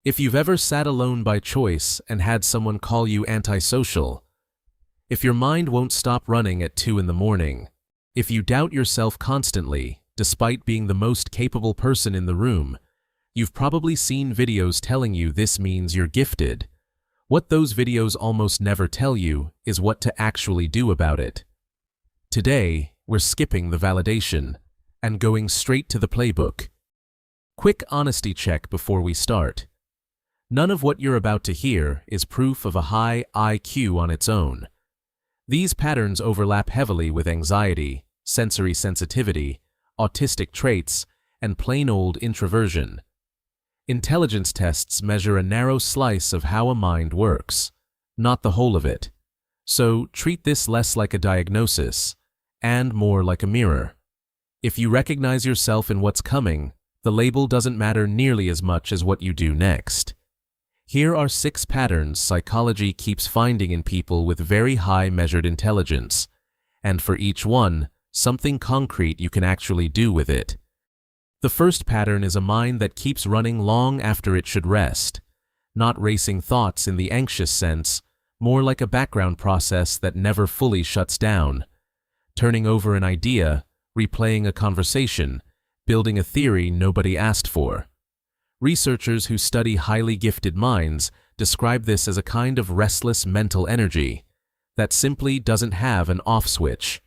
If you've ever sat alone by choice and had someone call you antisocial, if your mind won't stop running at 2 in the morning, if you doubt yourself constantly, despite being the most capable person in the room, you've probably seen videos telling you this means you're gifted. What those videos almost never tell you is what to actually do about it. Today, we're skipping the validation and going straight to the playbook. Quick honesty check before we start. None of what you're about to hear is proof of a high IQ on its own. These patterns overlap heavily with anxiety, sensory sensitivity, autistic traits, and plain old introversion. Intelligence tests measure a narrow slice of how a mind works, not the whole of it. So treat this less like a diagnosis and more like a mirror. If you recognize yourself in what's coming, the label doesn't matter nearly as much as what you do next. Here are 6 patterns psychology keeps finding in people with very high measured intelligence, and for each one, something concrete you can actually do with it. The first pattern is a mind that keeps running long after it should rest, not racing thoughts in the anxious sense, more like a background process that never fully shuts down, turning over an idea, replaying a conversation, building a theory nobody asked for. Researchers who study highly gifted minds describe this as a kind of restless mental energy that simply doesn't have an off switch.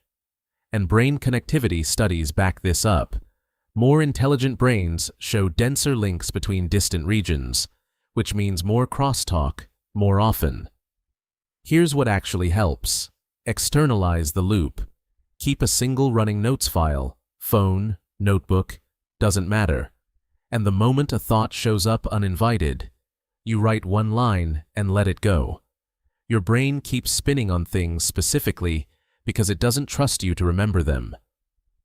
And brain connectivity studies back this up. More intelligent brains show denser links between distant regions, which means more crosstalk more often. Here's what actually helps. Externalize the loop. Keep a single running notes file, phone, notebook, doesn't matter. And the moment a thought shows up uninvited, you write one line and let it go. Your brain keeps spinning on things specifically because it doesn't trust you to remember them.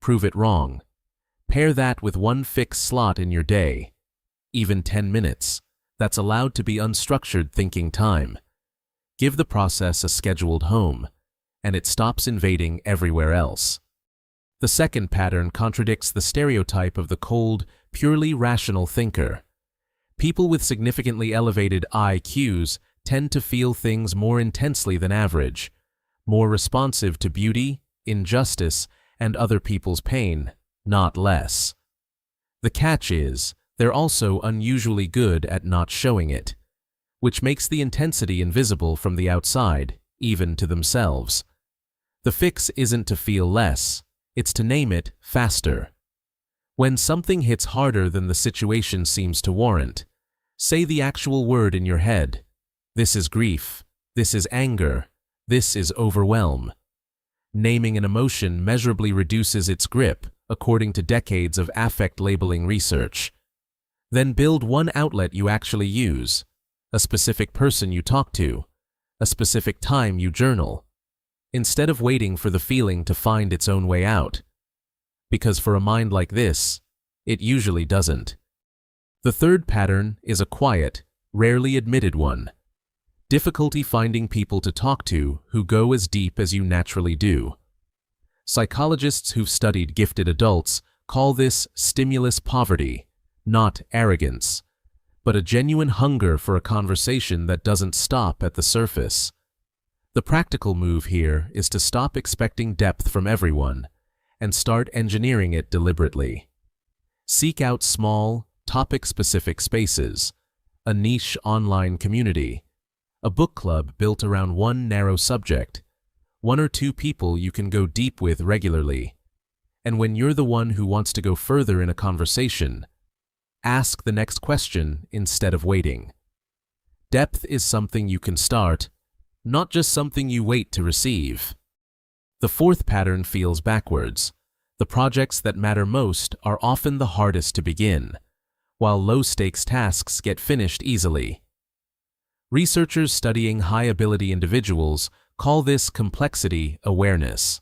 Prove it wrong. Pair that with one fixed slot in your day, even 10 minutes, that's allowed to be unstructured thinking time. Give the process a scheduled home, and it stops invading everywhere else. The second pattern contradicts the stereotype of the cold, purely rational thinker. People with significantly elevated IQs tend to feel things more intensely than average, more responsive to beauty, injustice, and other people's pain, not less. The catch is, they're also unusually good at not showing it, which makes the intensity invisible from the outside, even to themselves. The fix isn't to feel less, it's to name it faster. When something hits harder than the situation seems to warrant, say the actual word in your head. This is grief. This is anger. This is overwhelm. Naming an emotion measurably reduces its grip, according to decades of affect labeling research. Then build one outlet you actually use, a specific person you talk to, a specific time you journal, instead of waiting for the feeling to find its own way out. Because for a mind like this, it usually doesn't. The third pattern is a quiet, rarely admitted one. Difficulty finding people to talk to who go as deep as you naturally do. Psychologists who've studied gifted adults call this stimulus poverty, not arrogance, but a genuine hunger for a conversation that doesn't stop at the surface. The practical move here is to stop expecting depth from everyone and start engineering it deliberately. Seek out small, topic-specific spaces, a niche online community, a book club built around one narrow subject, 1 or 2 people you can go deep with regularly. And when you're the one who wants to go further in a conversation, ask the next question instead of waiting. Depth is something you can start, not just something you wait to receive. The fourth pattern feels backwards. The projects that matter most are often the hardest to begin, while low-stakes tasks get finished easily. Researchers studying high-ability individuals call this complexity awareness.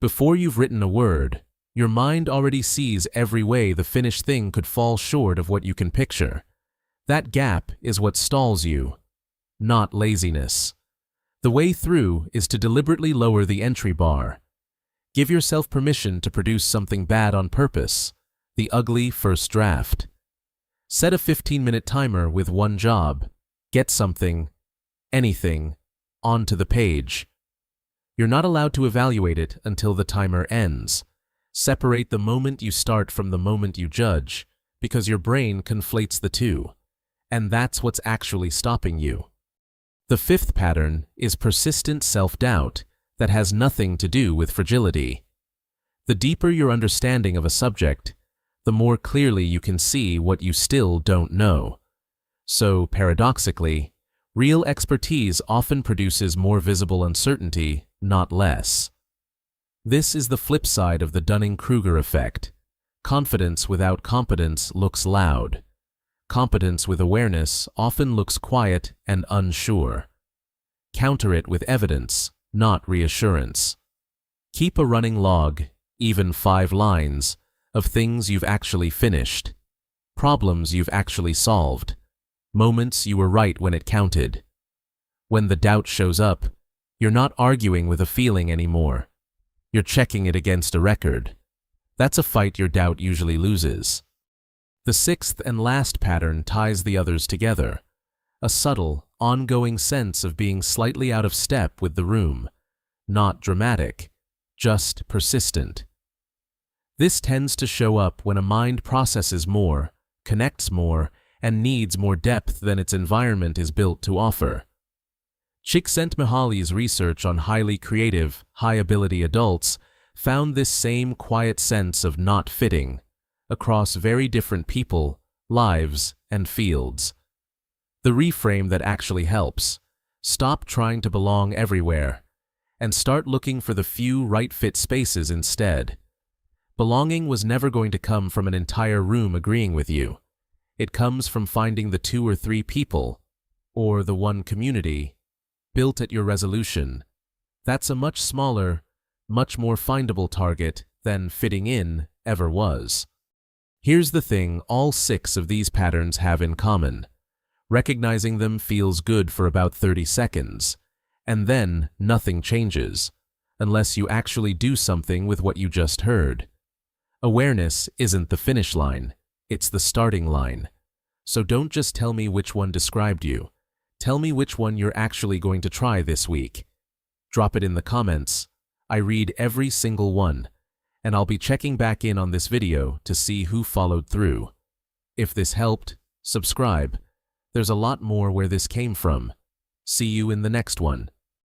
Before you've written a word, your mind already sees every way the finished thing could fall short of what you can picture. That gap is what stalls you, not laziness. The way through is to deliberately lower the entry bar. Give yourself permission to produce something bad on purpose, the ugly first draft. Set a 15-minute timer with one job. Get something, anything, onto the page. You're not allowed to evaluate it until the timer ends. Separate the moment you start from the moment you judge, because your brain conflates the two, and that's what's actually stopping you. The fifth pattern is persistent self-doubt that has nothing to do with fragility. The deeper your understanding of a subject, the more clearly you can see what you still don't know. So, paradoxically, real expertise often produces more visible uncertainty, not less. This is the flip side of the Dunning-Kruger effect. Confidence without competence looks loud. Competence with awareness often looks quiet and unsure. Counter it with evidence, not reassurance. Keep a running log, even 5 lines, of things you've actually finished, problems you've actually solved, moments you were right when it counted. When the doubt shows up, you're not arguing with a feeling anymore. You're checking it against a record. That's a fight your doubt usually loses. The sixth and last pattern ties the others together, a subtle, ongoing sense of being slightly out of step with the room, not dramatic, just persistent. This tends to show up when a mind processes more, connects more, and needs more depth than its environment is built to offer. Csikszentmihalyi's research on highly creative, high-ability adults found this same quiet sense of not fitting across very different people, lives, and fields. The reframe that actually helps: stop trying to belong everywhere, and start looking for the few right-fit spaces instead. Belonging was never going to come from an entire room agreeing with you. It comes from finding the 2 or 3 people, or the one community, built at your resolution. That's a much smaller, much more findable target than fitting in ever was. Here's the thing all 6 of these patterns have in common. Recognizing them feels good for about 30 seconds, and then nothing changes, unless you actually do something with what you just heard. Awareness isn't the finish line, it's the starting line. So don't just tell me which one described you. Tell me which one you're actually going to try this week. Drop it in the comments. I read every single one, and I'll be checking back in on this video to see who followed through. If this helped, subscribe. There's a lot more where this came from. See you in the next one.